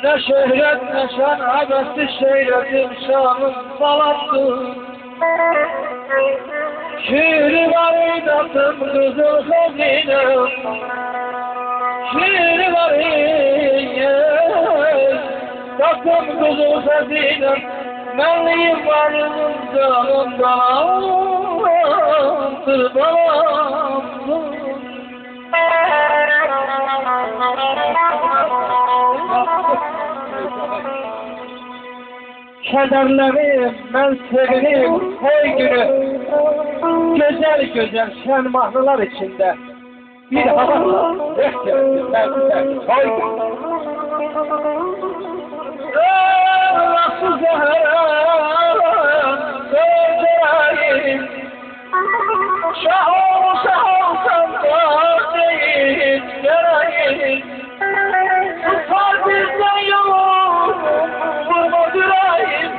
Ne şöhret ne şan abesi şöhretim şanım salattı. Şiiri var eydatım kızıl hazinem. Şiiri var eydatım kızıl hazinem. Menliyim varım canım bağımdır bağımdır. Kederlerim, ben sevinim her günü. Güzel güzel şen mahnılar içinde bir havasla bekliyorum, belki koy günü. Nasıl zehran, gözlerayim, şah olsam da değil, yarayım. Tutar bizden yolum, vurma dürayim,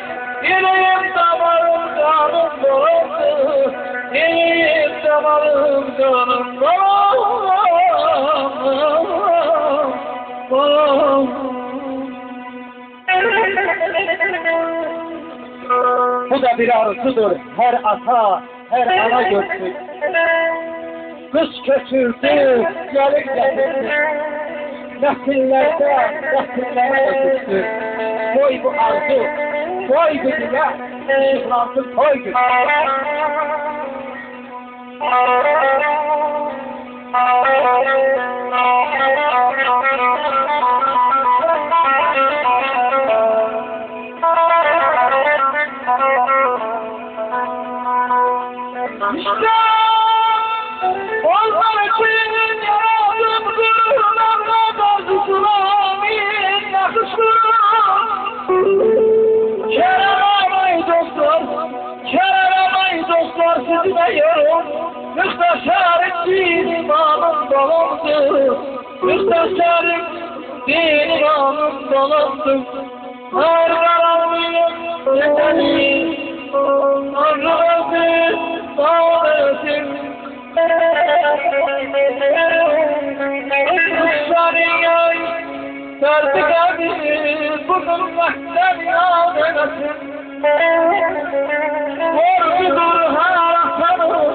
yüreğim damarım canım dolandı, yüreğim damarım canım dolandı. Bu da bir arzudur, her ata, her ana görsün. Kız kötürdü, yarık getirdi. Nesillerde, nesillere ötüktü. Koy bu arzu, koy bu dile, ışıklansın koy bu. İşte onlar için yaradım gülümlerle bazısılamin yakıştırım. Kerem ağabey dostlar sizine yorum. Müsteşarık din imamım dolandı. Müsteşarık din imamım dolandı. Her karanlığım yeterli. Tanrı özü sağlasın. Kuşlarıyay serdik abi bugün vakten yâdenesin. Borcudur her aslanım.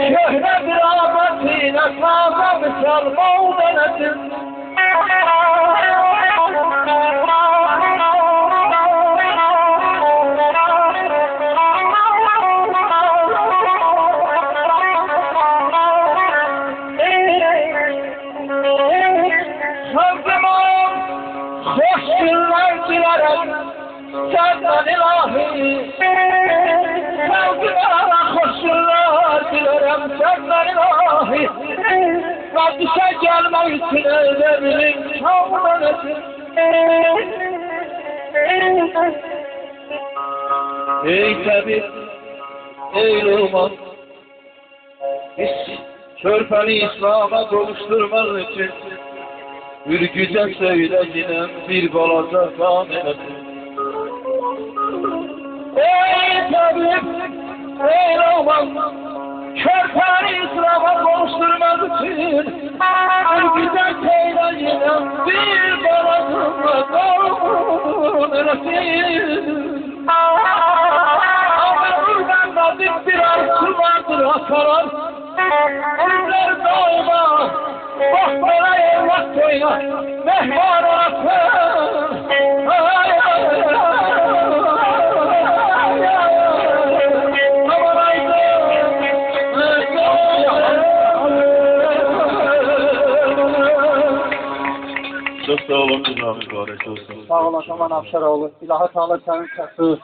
Şöhre bir afetine taze misal mağdenesin. Sözümün hoş günler dilerim senden ilahi. Sözüme hoş günler dilerim senden ilahi. Kardeşe gelmek için evlerin çağırmanesin. Ey tabip, ey Luman, körpeni İslam'a kavuşturmak için bir güzel söyle yine bir balaca kamenesin. Ey tabip, ey Luman, körpeni İslam'a kavuşturmak için bir güzel söyle yine bir balaca kamenesin. Bir arzu vardır hasarar. Onlar daima bakmana evlat koyna mehman olasın. Çok sağ olun, mübarek olsun. Sağ olasın, aman Afşaroğlu. İlahi Teala senin çatı.